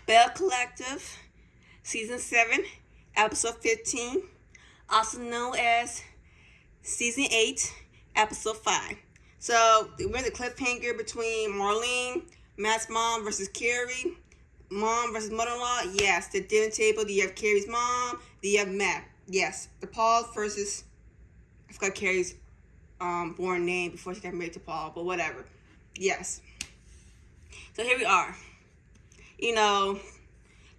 Belle Collective, Season 7, Episode 15, also known as Season 8, Episode 5. So, we're in the cliffhanger between Marlene, Matt's mom versus Carrie, mom versus mother-in-law. Yes, the dinner table. Do you have Carrie's mom? Do you have Matt? Yes, the Paul versus, I forgot Carrie's born name before she got married to Paul, but whatever. Yes. So here we are. You know,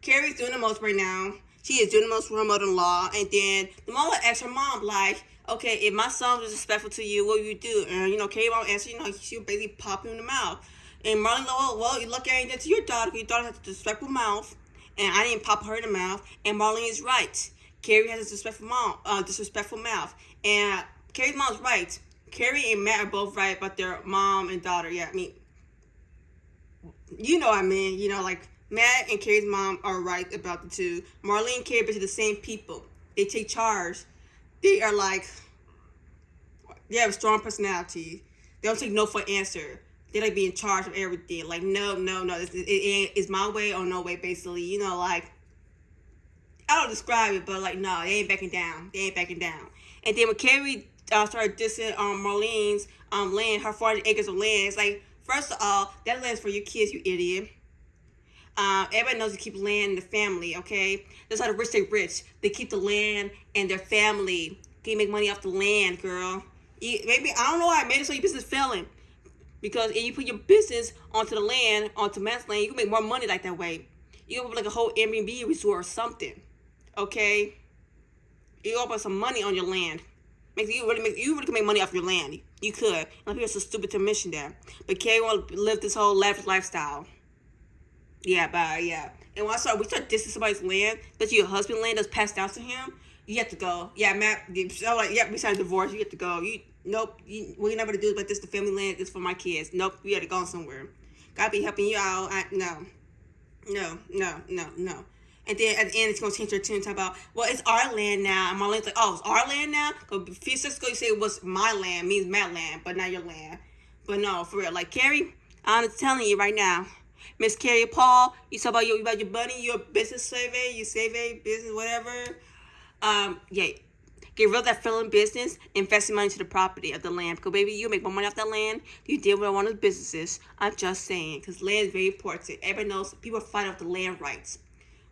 Carrie's doing the most right now. She is doing the most for her mother-in-law. And then the mom asks her mom, like, okay, if my son was disrespectful to you, what would you do? And, Carrie mom answered, she would basically pop him in the mouth. And Marlene, well, you look at it to your daughter, because your daughter has a disrespectful mouth. And I didn't pop her in the mouth. And Marlene is right. Carrie has a disrespectful mouth. And Carrie's mom's right. Carrie and Matt are both right about their mom and daughter. Yeah, I mean, you know what I mean. Like, Matt and Carrie's mom are right about the two. Marlene and Carrie are the same people. They take charge. They are like, they have a strong personality. They don't take no for an answer. They like be in charge of everything. Like, no. It's my way or no way, basically. Like, I don't describe it, but like, no, they ain't backing down. And then when Carrie started dissing Marlene's land, her 400 acres of land, it's like, first of all, that land's for your kids, you idiot. Everybody knows to keep land in the family, okay? That's how the rich stay rich. They keep the land and their family. They make money off the land, girl. Maybe, I don't know why I made it so your business failing. Because if you put your business onto the land, onto man's land, you can make more money like that way. You can open like a whole Airbnb resort or something, okay? You open some money on your land. You really can make money off your land. You could. And people are so stupid to mention that. But Carrie want to live this whole lavish lifestyle. Yeah. And when we start dissing somebody's land, especially your husband's land that's passed down to him, you have to go. Yeah, Matt, we signed a divorce, you have to go. Nope, what you're not going to do about this, the family land is for my kids. Nope, we got to go somewhere. Gotta be helping you out. No. And then at the end, it's going to change their tune, talk about, well, it's our land now. And Marlene's like, oh, it's our land now? Because a few seconds ago, you say it was my land, means Matt land, but not your land. But no, for real. Like, Carrie, I'm telling you right now, Miss Carrie Paul, you talk about your money, your business saving, business, whatever. Get rid of that failing business, investing money into the property of the land. Because, baby, you make more money off that land. You deal with one of the businesses. I'm just saying. Because land is very important. Everybody knows people fight over the land rights.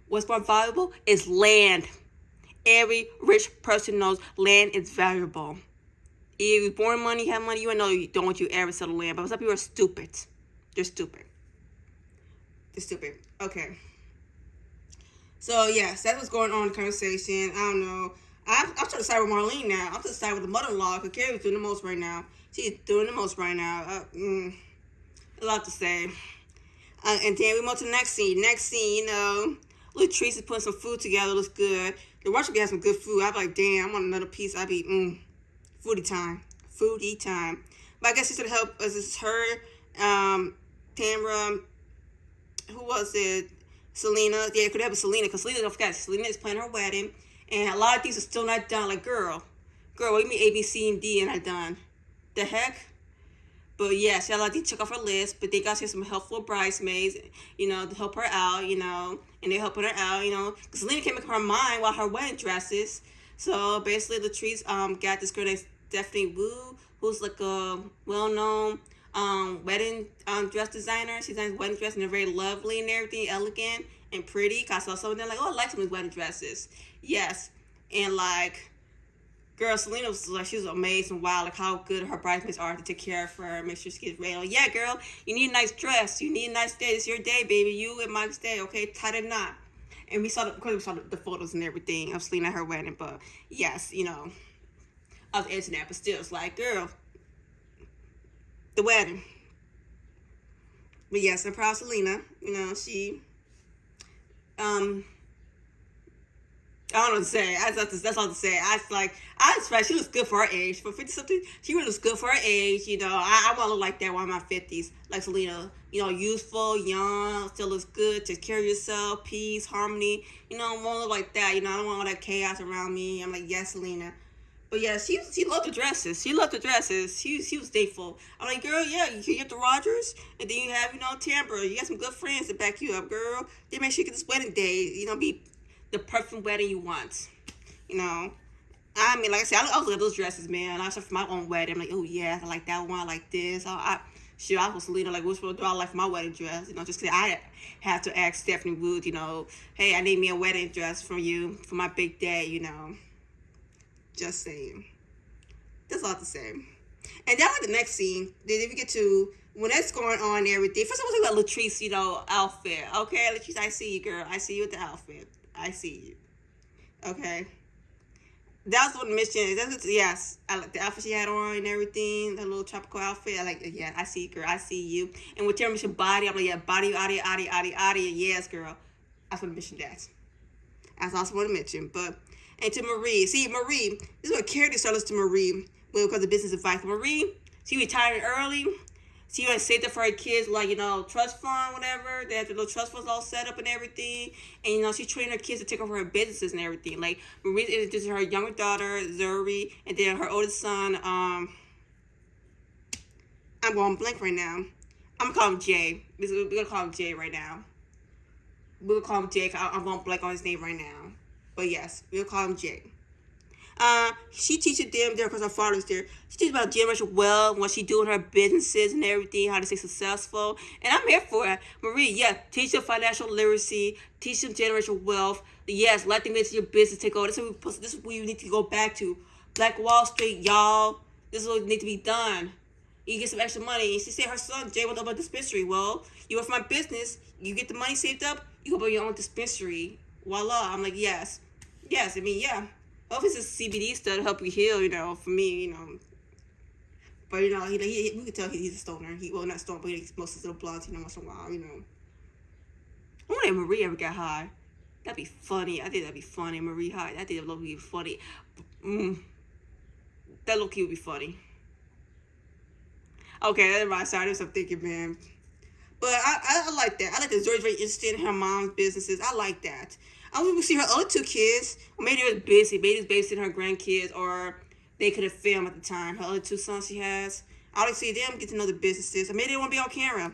What's more valuable is land. Every rich person knows land is valuable. If you're born money, you have money, you know you don't want you ever sell the land. But some people are stupid. They're stupid. Okay. So, yes, that's what's going on in the conversation. I don't know. I'm trying to side with Marlene now. I'm trying to side with the mother-in-law because Carrie's doing the most right now. She's doing the most right now. A lot to say. And then we move to the next scene. Latrice is putting some food together. Looks good. The Russian has some good food. I'd be like, damn, I want another piece. I'd be, foodie time. But I guess it's to help. It's her, Tamra, who was it? Selena. Yeah, it could have been Selena, because Selena, don't forget, Selena is planning her wedding, and a lot of things are still not done. Like, girl, what do you mean A, B, C, and D and not done? The heck? But yeah, she had a lot of things to check off her list, but they got some helpful bridesmaids, to help her out, and they're helping her out, because Selena can't make up her mind while her wedding dresses. So basically, Latrice got this girl named Stephanie Wu, who's like a well-known wedding dress designer. She designs wedding dresses, and they're very lovely and everything, elegant and pretty. I saw some of them like, oh, I like some of these wedding dresses. Yes, and like, girl, Selena was like, she was amazed and wow, like how good her bridesmaids are to take care of her, make sure she gets ready. Like, yeah, girl, you need a nice dress, you need a nice day. It's your day, baby. You and Mike's day, okay? Tie a knot. And we saw the photos and everything of Selena at her wedding, but yes, I was edging that, but still, it's like, girl, the wedding. But yes, I'm proud of Selena. She, I don't know what to say. That's all to say. I expect she looks good for her age. For 50-something, she really looks good for her age. I want to look like that while I'm in my 50s. Like Selena, youthful, young, still looks good, take care of yourself, peace, harmony. I want to look like that. I don't want all that chaos around me. I'm like, yes, Selena. But yeah, she loved the dresses. She loved the dresses. She was faithful. I'm like, girl, yeah, you get the Rogers, and then you have Tampa. You got some good friends to back you up, girl. They make sure you get this wedding day. Be the perfect wedding you want. I mean, like I said, I was looking at those dresses, man. I said for my own wedding, I'm like, oh yeah, I like that one, I like this. I was Selena, like, which one do I like for my wedding dress? Just because I had to ask Stephanie Wood, hey, I need me a wedding dress from you for my big day. Just saying. That's all to say. And then like the next scene, then we get to when that's going on and everything. First, I was talking about Latrice, outfit. Okay, Latrice, I see you, girl. I see you with the outfit. I see you. Okay. That was what the mission is. Yes, I like the outfit she had on and everything. The little tropical outfit. I like it. Yeah, I see you, girl. I see you. And with your mission body, I'm like, yeah, body, audio. Yes, girl. That's what the mission does. That's also what I mentioned. And to Marie. See, Marie, this is what character starts to Marie when it comes to business advice. Marie, she retired early. She went saved up for her kids, like, trust fund, whatever. They have the little trust funds all set up and everything. And, she trained her kids to take over her businesses and everything. Like, Marie introduced her younger daughter, Zuri, and then her oldest son, I'm going blank right now. I'm going to call him Jay. We're going to call him Jay right now. We're going to call him Jay. I'm going blank on his name right now. But yes, we'll call him Jay. She teaches them there because her father's there. She teaches about generational wealth, what she doing her businesses and everything, how to stay successful. And I'm here for it. Marie, yeah, teach them financial literacy, teach them generational wealth. Yes, let them into your business, take over. This is where you need to go back to. Black Wall Street, y'all. This is what needs to be done. You get some extra money. And she said her son, Jay, went up a dispensary. Well, you work for my business, you get the money saved up, you go buy your own dispensary. Voila. I'm like, yes. Yes, I mean, yeah. Obviously, it's CBD stuff to help you heal, for me, But, we can tell he's a stoner. Not a stoner, but he smokes his little blunts, once in a while, I wonder if Marie ever got high. That'd be funny. I think that'd be funny. Marie high. I think that'd be funny. That low-key would be funny. Okay, that's right. Sorry, that's what I'm thinking, man. But I like that. I like that Zoe's very interested in her mom's businesses. I like that. I want to see her other two kids. Or maybe they were busy. Maybe they was babysitting her grandkids, or they could have filmed at the time. Her other two sons she has. I like to see them get to know the businesses. Or maybe they want to be on camera.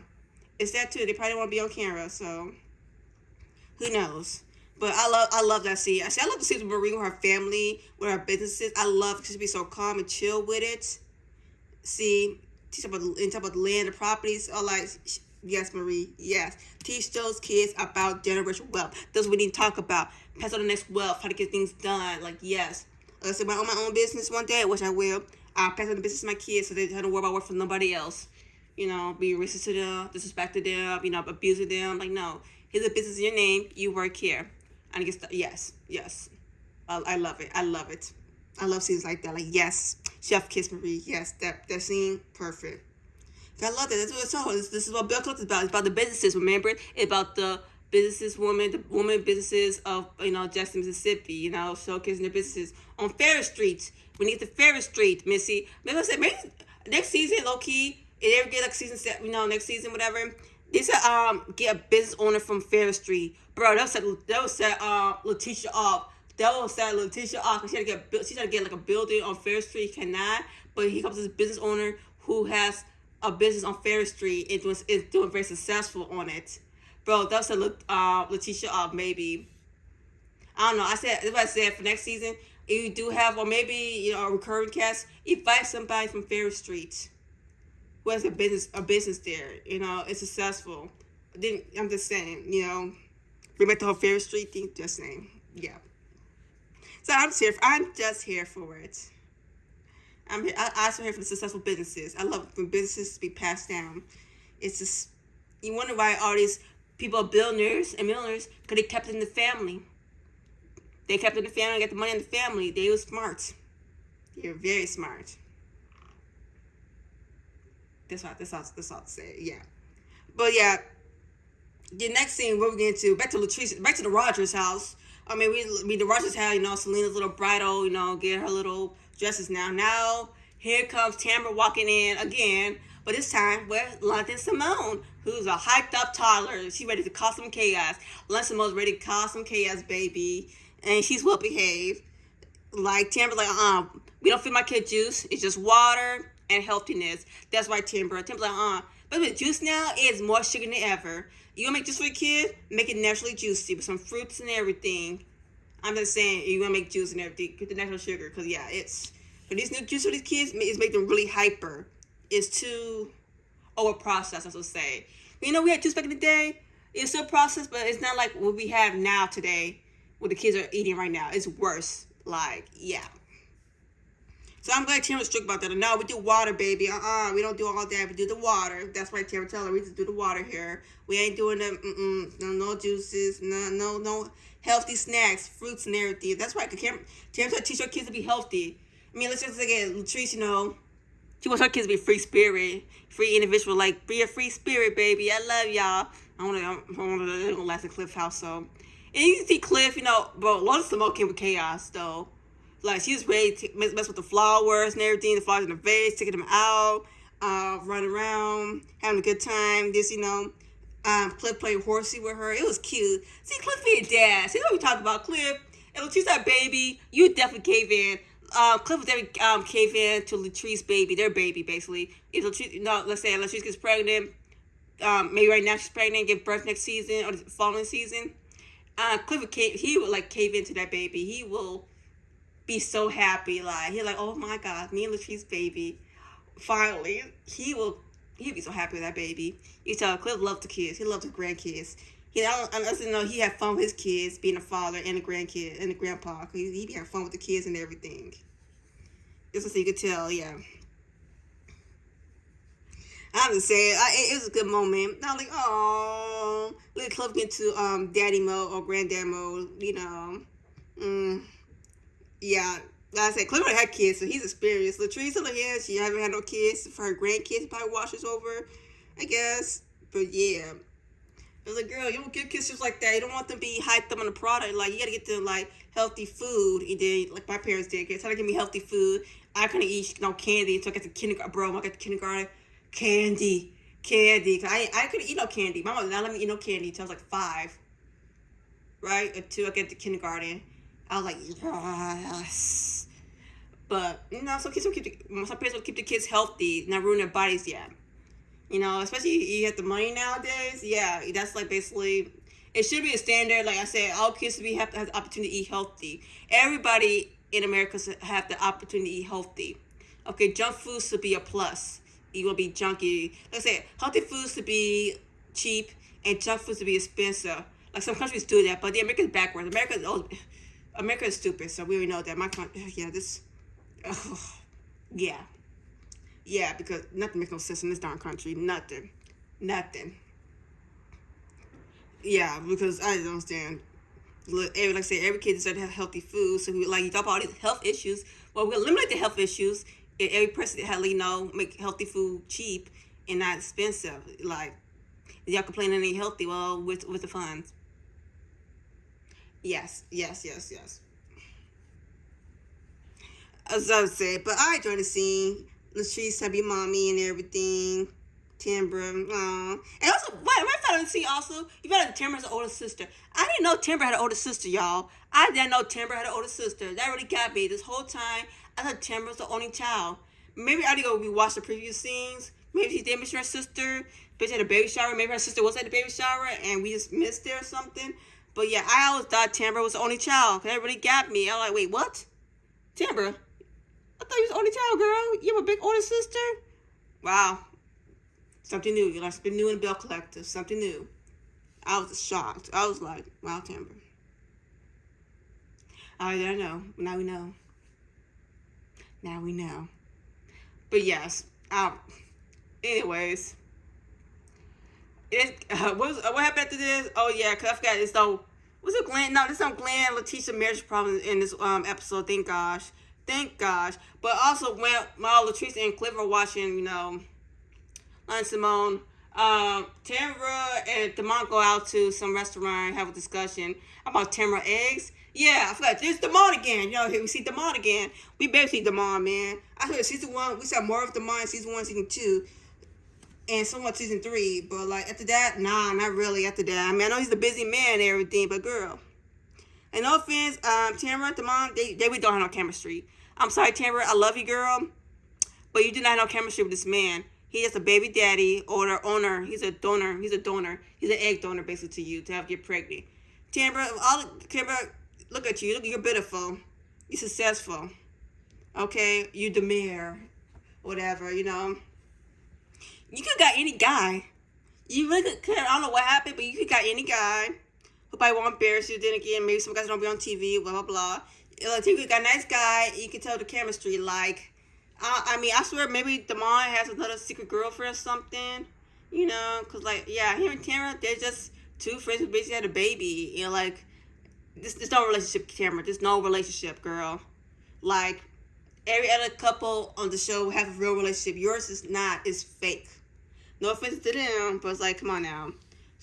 It's that too. They probably want to be on camera. So who knows? But I love that scene. I love to see Marie with her family, with her businesses. I love to be so calm and chill with it. See, talk about the land, the properties. All like. Yes, Marie. Yes. Teach those kids about generational wealth. That's what we need to talk about. Pass on the next wealth. How to get things done. Like, yes. Like I said, own my own business one day, which I will. I'll pass on the business to my kids so they don't worry about work for nobody else. Be racist to them, disrespect to them, abusing them. Like, no. Here's a business in your name. You work here. And I get yes. I love it. I love it. I love scenes like that. Like, yes. Chef Kiss Marie. Yes. That scene, perfect. I love that. That's what it's all. This is what Belle talks about. It's about the businesses. Remember, it's about the the woman businesses of Jackson, Mississippi. Showcasing their businesses on Ferris Street. We need the Ferris Street, Missy. Maybe I said maybe next season, low key. If they ever get like season set, next season, whatever. They said get a business owner from Ferris Street, bro. That was set Letitia off. That was set Letitia off. She had to get like a building on Ferris Street. He cannot, but he comes as a business owner who has a business on Ferris Street and is doing very successful on it. Bro, that's a Letitia maybe. I don't know. That's what I said for next season. If you do have, or maybe, a recurring cast, invite somebody from Ferris Street who has a business there, it's successful. Then I'm just saying, bring back the whole Ferris Street thing, just saying. Yeah. So I'm just here for it. I also here for the successful businesses. I love when businesses be passed down. It's just, you wonder why all these people are billionaires and millionaires, because they kept it in the family. They kept it in the family, got the money in the family. They were smart. They were very smart. That's all to say, yeah. But yeah, the next scene we're getting to, back to the Rogers house. I mean, the Rogers house, Selena's little bridal, getting her little dresses now. Now, here comes Tamara walking in again, but this time with London Simone, who's a hyped up toddler. She's ready to cause some chaos. London Simone's ready to cause some chaos, baby. And she's well behaved. Like Timber, like we don't feed my kid juice. It's just water and healthiness. That's why Timber's like But with juice now, it's more sugar than ever. You wanna make juice for your kid? Make it naturally juicy with some fruits and everything. I'm just saying, you want to make juice and everything, get the natural sugar, because yeah, it's, but these new juice for these kids is make them really hyper. It's too over processed, I would say. You know, we had juice back in the day. It's still processed, but it's not like what we have now today, what the kids are eating right now. It's worse. Like, yeah. So I'm glad Tim was strict about that. No, we do water, baby. We don't do all that. We do the water. That's why Tim tell her we just do the water here. We ain't doing the no juices, no healthy snacks, fruits and everything. That's why Tim trying to teach her kids to be healthy. I mean, let's just look at Latrice. You know, she wants her kids to be free spirit, free individual. Like, be a free spirit, baby. I love y'all. I want to last in Cliff house. So, and you can see Cliff. You know, bro. A lot of smoke came with chaos, though. Like, she was ready to mess with the flowers and everything, the flowers in the vase, taking them out, running around, having a good time. This, you know, Cliff playing horsey with her. It was cute. See, Cliff be a dad. See what we talked about, Cliff. And Latrice, that baby, you definitely cave in. Cliff would definitely cave in to Latrice baby, their baby, basically. If Latrice, no, let's say Latrice gets pregnant, maybe right now she's pregnant, give birth next season or the following season. Cliff would cave into that baby. He will be so happy, like he's like, oh my god, me and Latrice baby, finally, he'll be so happy with that baby. You tell Cliff loves the kids, he loves the grandkids. He doesn't know he had fun with his kids, being a father and a grandkid and a grandpa. He be having fun with the kids and everything. Just so you could tell, yeah. I'm just saying, it was a good moment. I was like, oh, little Cliff get to daddy mode or granddad mode, you know. Yeah, like I said, Cliff had kids, so he's experienced. Latrice, on the hand, she haven't had no kids. For her grandkids, probably watches over, I guess. But yeah, it was like, girl, you don't give kids just like that. You don't want them to be hyped up on the product. Like, you gotta get them like healthy food. And then, like my parents did, try to give me healthy food. I couldn't eat no candy until I got to kindergarten. Bro, when I got to kindergarten, candy. Cause I couldn't eat no candy. My mom would not let me eat no candy until I was like 5, right? Until I get to kindergarten. I was like, yes. But, you know, some parents will keep the kids healthy, not ruin their bodies yet. You know, especially you have the money nowadays. Yeah, that's like basically, it should be a standard. Like I said, all kids should have the opportunity to eat healthy. Everybody in America should have the opportunity to eat healthy. Okay, junk food should be a plus. You will be junky. Like I said, healthy foods should be cheap and junk food should be expensive. Like some countries do that, but the America's backwards. America is stupid, so we already know that. My country, yeah, because nothing makes no sense in this darn country. Nothing. Yeah, because I don't understand. Like I say, every kid deserves to have healthy food. So we you talk about all these health issues. Well, we eliminate the health issues. And every person make healthy food cheap and not expensive. Like y'all complaining ain't healthy. Well, with the funds. Yes. As I said, but I enjoyed the scene. Latrice, happy mommy and everything. Timber, And also, what am I found out to see also? You found out Timber has an older sister. I didn't know Timber had an older sister, y'all. I didn't know Timber had an older sister. That really got me. This whole time, I thought Timber was the only child. Maybe I need to go rewatch the previous scenes. Maybe she did miss her sister. But she had a baby shower. Maybe her sister was at the baby shower and we just missed it or something. But yeah, I always thought Timber was the only child. That really got me. I was like, wait, what? Timber? I thought you was the only child, girl. You have a big older sister? Wow. Something new. You know, something new in the Belle Collective. Something new. I was shocked. I was like, wow, Timber. I don't know. Now we know. But yes. Anyways. What happened after this? Oh yeah, cause I forgot. Was it Glenn? No, there's some Glenn Letitia marriage problems in this episode. Thank gosh. But also when Latrice and Cliff are watching, you know, and Simone, Tamara and Damon go out to some restaurant and have a discussion about Tamara eggs. Yeah, I forgot. There's Damon again. You know, we see Damon again. We better see Damon, man. I heard season 1, we saw more of Damon in season 1, season 2. And somewhat season 3, but like after that, nah, not really after that. I mean, I know he's a busy man and everything, but girl, And no offense, Tamara, the mom, they really don't have no chemistry. I'm sorry, Tamara, I love you, girl, but you do not have no chemistry with this man. He is a baby daddy or the owner. He's a donor. He's a donor. He's an egg donor, basically, to you to have get pregnant. Tamara, Tamara, look at you. Look, you're beautiful. You're successful. Okay, you the mayor, whatever. You know, you could got any guy. You really could. I don't know what happened, but you could got any guy. Who probably won't embarrass you. Then again, maybe some guys don't be on TV. Blah blah blah. Like, you got a nice guy. You can tell the chemistry. Like, I mean, I swear maybe Damon has another secret girlfriend or something. You know, cause like, yeah, him and Tamara, they're just two friends who basically had a baby. You know, like, there's no relationship, Tamara. There's no relationship, girl. Like, every other couple on the show have a real relationship. Yours is not. It's fake. No offense to them, but it's like, come on now.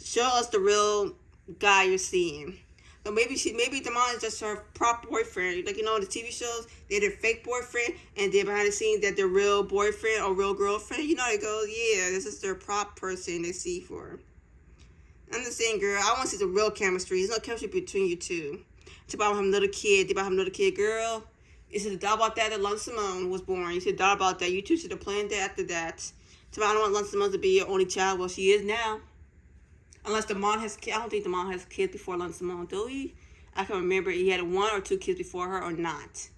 Show us the real guy you're seeing. So maybe Damon is just her prop boyfriend. Like, you know, the TV shows, they're their fake boyfriend, and then behind the scenes, they're their real boyfriend or real girlfriend. You know, they go, yeah, this is their prop person they see for. I'm just saying, girl, I want to see some real chemistry. There's no chemistry between you two. It's about having another kid. They about having another kid, girl. It's a doubt about that Lon Simone was born. You should doubt about that. You two should have planned that after that. It's about I don't want Lon Simone to be your only child. Well, she is now. Unless the mom has kids. I don't think the mom has kids before Lon Simone, do he? I can remember he had 1 or 2 kids before her or not.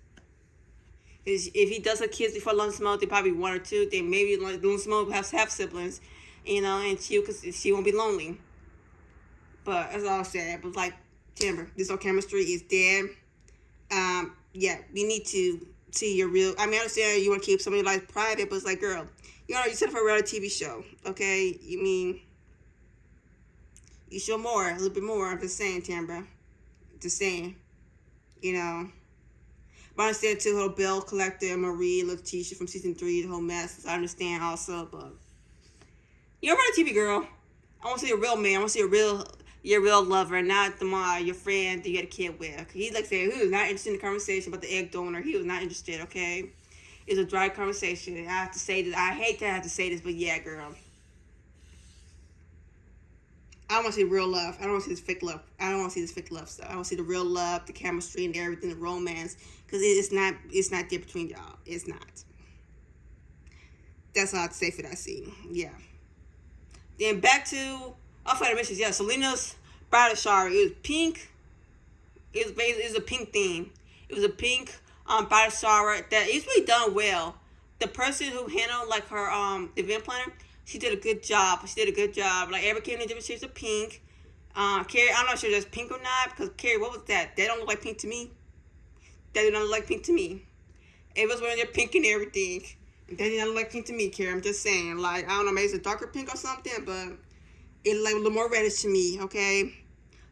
If he does have kids before Lon Simone, they probably 1 or 2. Then maybe Lon Simone will have siblings, you know, and she won't be lonely. But that's all I'm saying. But like, Timber, this whole chemistry is dead. Yeah, we need to see your real. I mean, I understand you want to keep some of your life private, but it's like, girl, you set up for a reality TV show, okay? You mean, you show more, a little bit more. I'm just saying, Tambra. Just saying, you know. But I understand too, whole Belle collector and Marie, Letitia from season 3, the whole mess. I understand also, but you're a reality TV girl. I want to see a real man. I want to see your real lover, not your friend that you had a kid with. He like said he was not interested in the conversation about the egg donor. He was not interested. Okay, it's a dry conversation. I have to say this. I hate to have to say this, but yeah, girl. I want to see real love. I don't want to see this fake love. I don't want to see this fake love stuff. I want to see the real love, the chemistry, and everything, the romance, because it's not there between y'all. It's not. That's all I have to say for that scene. Yeah. Then back to the missions. Yeah, Selena's bridal shower. It was pink. It was a pink theme. It was a pink bridal shower that it's really done well. The person who handled like her event planner, she did a good job. Like every kid in different shades of pink. Carrie, I'm not sure if that's pink or not, because Carrie, what was that? That don't look like pink to me. That did not look like pink to me. It was wearing their pink and everything. That did not look like pink to me, Carrie. I'm just saying. Like, I don't know, maybe it's a darker pink or something, but it like a little more reddish to me, okay?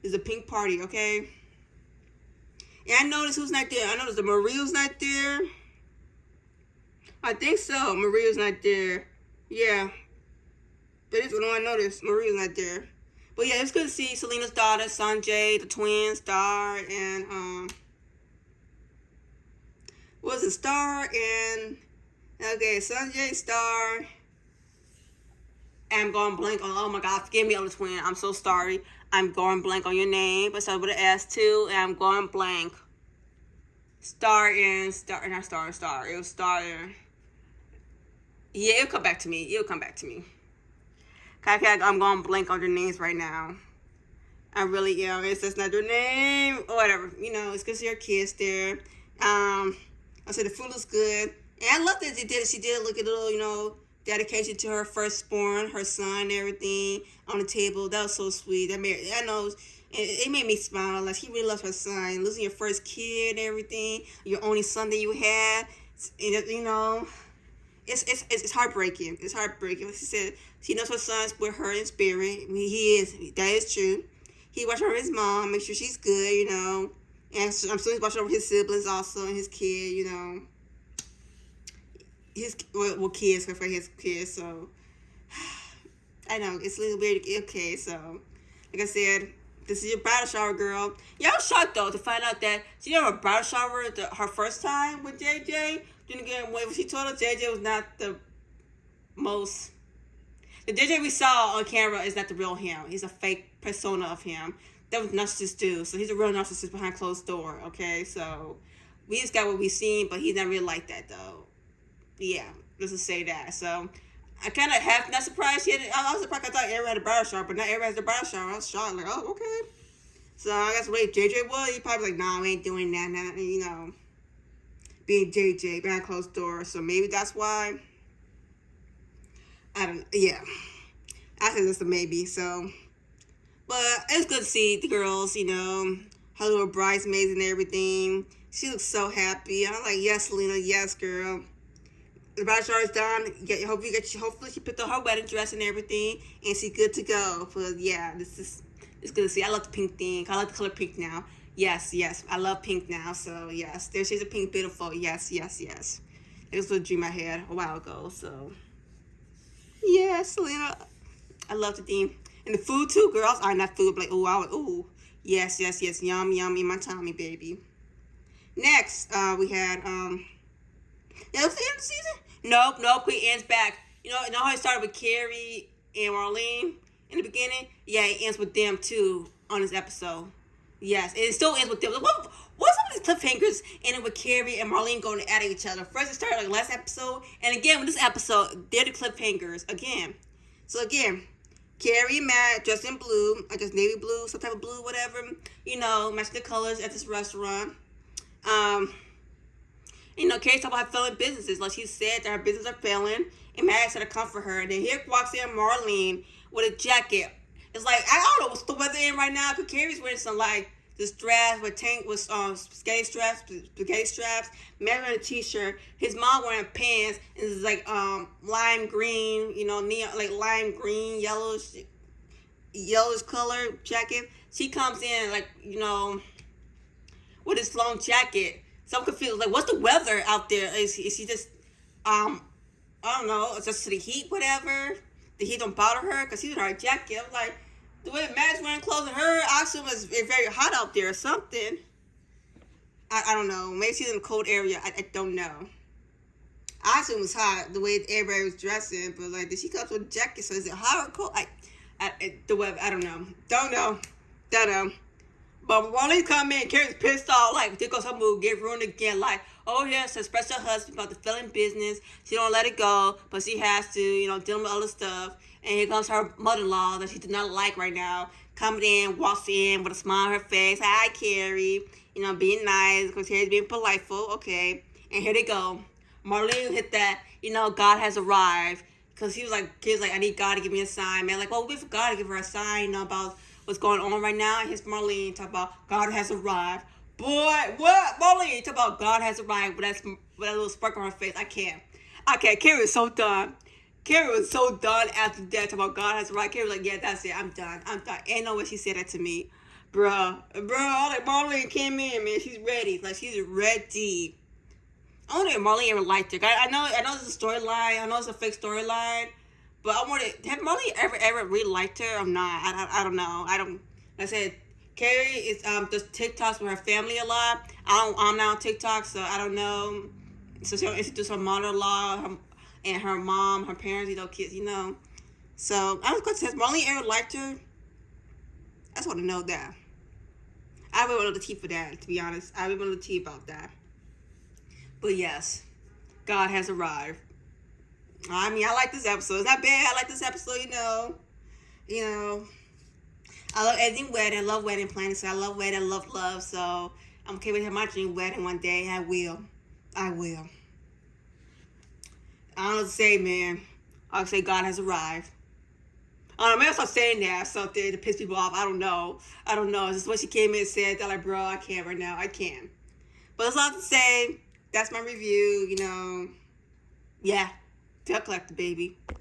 It's a pink party, okay? And I noticed who's not there. I noticed the Maria's not there. I think so. Maria's not there. Yeah. That is what I noticed. Maria's not there. But yeah, it's good to see Selena's daughter, Sanjay, the twins, Star, and what was it? Star and Sanjay, Star. I'm going blank on, oh my God, forgive me on the twin. I'm so sorry. I'm going blank on your name. But so with an S too, and I'm going blank. Star. It was Star. Yeah, it'll come back to me. I'm going blank on their names right now. I really am. It's just not their name or whatever. You know, it's because your kids there. I said the food looks good. And I love that she did look at a little, you know, dedication to her firstborn, her son, and everything on the table. That was so sweet. It made me smile. Like, she really loves her son. Losing your first kid and everything, your only son that you had, you know, it's heartbreaking. It's heartbreaking. Like she said, she knows her son's with her in spirit. I mean, that is true. He watched over his mom, make sure she's good, you know. And I'm sure he's watching over his siblings also and his kid, you know. His kids, so I know it's a little weird. Okay, so like I said, this is your bridal shower, girl. Yeah, I was shocked though to find out that she had a bridal shower her first time with JJ. Then again, when she told us JJ was not the JJ we saw on camera is not the real him. He's a fake persona of him. That was narcissist too. So he's a real narcissist behind closed door. Okay, so we just got what we seen, but he's not really like that though. Yeah, let's just say that. So I kind of half not surprised. I was surprised. I thought Aaron had a barber shop, but not Aaron has a barber shop. I was shocked. Like, oh, okay. So I guess wait, JJ was. He probably like, nah, we ain't doing that. Nah, you know, being JJ behind closed doors. So maybe that's why. I don't. Yeah, I think that's a maybe. So, but it's good to see the girls. You know, her little bridesmaids and everything. She looks so happy. I'm like, yes, Selena, yes, girl. The bride shower is done. Hopefully she picked up her wedding dress and everything, and she's good to go. But yeah, it's good to see. I love the pink thing. I like the color pink now. Yes, I love pink now. So yes, there she's a pink, beautiful. Yes. It was a dream I had a while ago. So yeah, Selena, I love the theme and the food too, girls. I not food, but like ooh, yes, yum in my tummy, baby. Next, we had yeah, was the end of the season? Nope. It ends back. You know how it started with Carrie and Marlene in the beginning? Yeah, it ends with them too on this episode. Yes, it still ends with them. What's some of these cliffhangers ending with Carrie and Marlene going at each other? First it started like last episode, and again with this episode, they're the cliffhangers again. So again, Carrie and Matt dressed in blue, I guess navy blue, some type of blue, whatever. You know, matching the colors at this restaurant. You know, Carrie's talking about failing businesses. Like she said that her business are failing, and Matt asked her to comfort her. And then here walks in Marlene with a jacket. It's like, I don't know what's the weather in right now, because Carrie's wearing some, like, this dress with spaghetti straps. Matt wearing a t-shirt. His mom wearing pants, and it's like, lime green, you know, neon, like lime green, yellowish color jacket. She comes in, like, you know, with this long jacket. So I'm confused. Like, what's the weather out there? Is she just, I don't know, it's just the heat, whatever? The heat don't bother her? Because she's in her jacket. I'm like, the way Matt's wearing clothes and her, I assume it's very hot out there or something. I don't know. Maybe she's in a cold area. I don't know. I assume it's hot, the way everybody was dressing. But, like, did she come with a jacket? So is it hot or cold? The weather, I don't know. Don't know. But Marlene come in, Carrie's pissed off, like, there goes her mood, get ruined again, like, oh, yes, express her husband about the failing business, she don't let it go, but she has to, you know, deal with other stuff, and here comes her mother-in-law that she does not like right now, coming in, walks in with a smile on her face, hi, Carrie, you know, being nice, because Carrie's being politeful, okay, and here they go. Marlene hit that, you know, God has arrived, because he was like, Carrie's like, I need God to give me a sign, man, like, well, we for God to give her a sign, you know, about what's going on right now. And here's Marlene talk about God has arrived. Boy, what? Marlene talk about God has arrived with that little spark on her face. I can't. Carrie was so done. Carrie was so done after that talk about God has arrived. Carrie was like, yeah, that's it. I'm done. Ain't no way she said that to me. Bruh. Like Marlene came in, man. She's ready. Like, she's ready. I wonder if Marlene ever liked her. I know it's a storyline. I know it's a fake storyline. But I wonder, have Marlene ever really liked her or not? I don't know. Like I said, Carrie is does TikToks with her family a lot. I'm not on TikTok, so I don't know. So she'll introduce her mother-in-law and her mom, her parents, you know, kids, you know. So I was going to say, has Marlene ever liked her? I just want to know that. I really want to know the tea for that, to be honest. I really want to know the tea about that. But yes, God has arrived. I mean, I like this episode. It's not bad. I like this episode, you know. I love editing wedding. I love wedding planning. So I love wedding. I love love. So I'm okay with having my dream wedding one day. I will. I don't know what to say, man. I'll say God has arrived. I don't know. Maybe I'll start saying that something to piss people off. I don't know. It's just what she came in and said. They're like, bro, I can't right now. I can't. But that's all to say. That's my review, you know. Yeah. Tell Collector, baby.